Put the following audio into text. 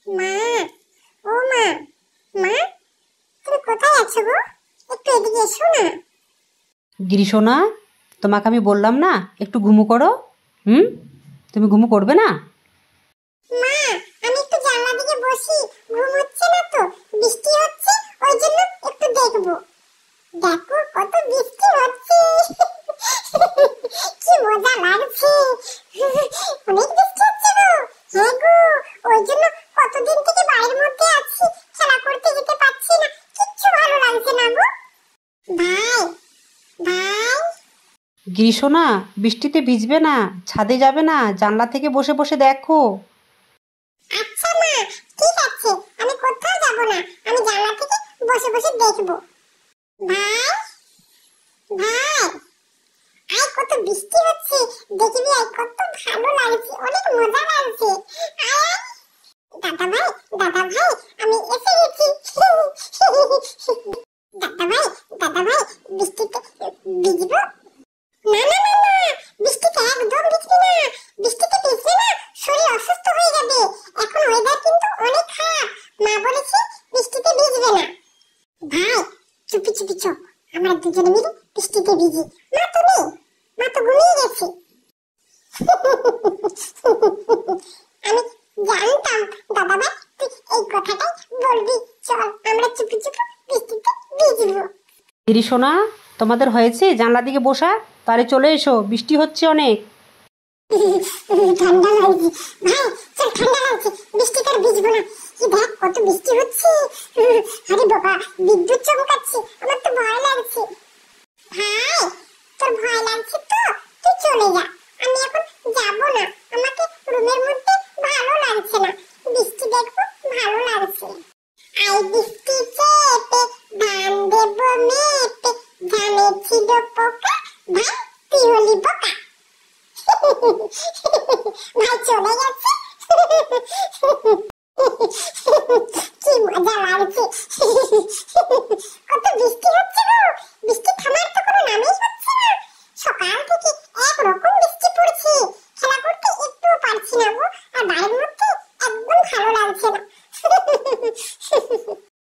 মা, ও মা, মা, তুমি কোথায় আছো গো? একটু এদিকে এসো না। গিরিশোনা, তোমাকে আমি বললাম না একটু ঘুমু করো। তুমি ঘুমু করবে না? মা, আমি একটু জানলা দিকে বসি, ঘুম হচ্ছে না তো, বৃষ্টি হচ্ছে, ওই জন্য একটু দেখবো। দেখো কত বৃষ্টি হচ্ছে, কি মজা লাগছে। অনেক বৃষ্টি হচ্ছে গো। হ্যাঁ গো, ওই জন্য কতদিন থেকে বাড়ির মধ্যে আছি, খেলা করতে যেতে পারছি না, কিচ্ছু ভালো লাগছে না গো। ভাই, ভাই, গিরিশোনা, বৃষ্টিতে ভিজবে না, ছাদে যাবে না, জানলা থেকে বসে বসে দেখো। আচ্ছা মা, ঠিক আছে, আমি কোথাও যাব না, আমি জানলা থেকে বসে বসে দেখবো। ভাই, ভাই, আয় কত বৃষ্টি হচ্ছে, দেখবি আয় কত ভালো লাগছে, অনেক মজা লাগছে। আয় দাদা ভাই, দাদা ভাই, আমি এসে গেছি। দাদা ভাই, দাদা ভাই, বৃষ্টিতে ভিজবো? না না না না, বৃষ্টিতে একদম ভিজবি না, বৃষ্টিতে ভিজলে না শরীর অসুস্থ হয়ে যাবে। এখন ওয়েদার কিন্তু অনেক খারাপ, মা বলেছে বৃষ্টিতে ভিজবে না। ভাই, চুপি চুপি চুপ, আমরা দুজনে মিলে বৃষ্টিতে ভিজি। মা তো নেই, মা তো ঘুমিয়ে গেছে। আমি জানতাম দাদা ভাই তুই এই কথাটাই বলবি। চল আমরা চুপি চুপি বৃষ্টিতে ভিজবো। গিরিশোনা, তোমাদের হয়েছে জানলা দিকে বসা? তারে চলে এসো, বৃষ্টি হচ্ছে অনেক। ঠান্ডা লাগছে ভাই, চল ঠান্ডা লাগছে, বৃষ্টিতে আর ভিজবো না। কি দেখ কত বৃষ্টি হচ্ছে। আরে বাবা, বিদ্যুৎ চমকাচ্ছে, আমার তো ভয় লাগছে। ভাই, তোর ভয় লাগছে তো তুই চলে যা, আমি এখন যাবো না, আমাকে রুমের মধ্যে ভালো লাগছে না, বৃষ্টি দেখবো ভালো লাগছে। আই বৃষ্টি চেপে ধান দেবো মেপে, ধানে ছিল পোকা, ভাই তুই হলি বোকা। ভাই চলে গেছে। কি মজা লাগছে, কত বৃষ্টি হচ্ছে গো, বৃষ্টি থামার তো কোনো নামই হচ্ছে না, সকাল থেকে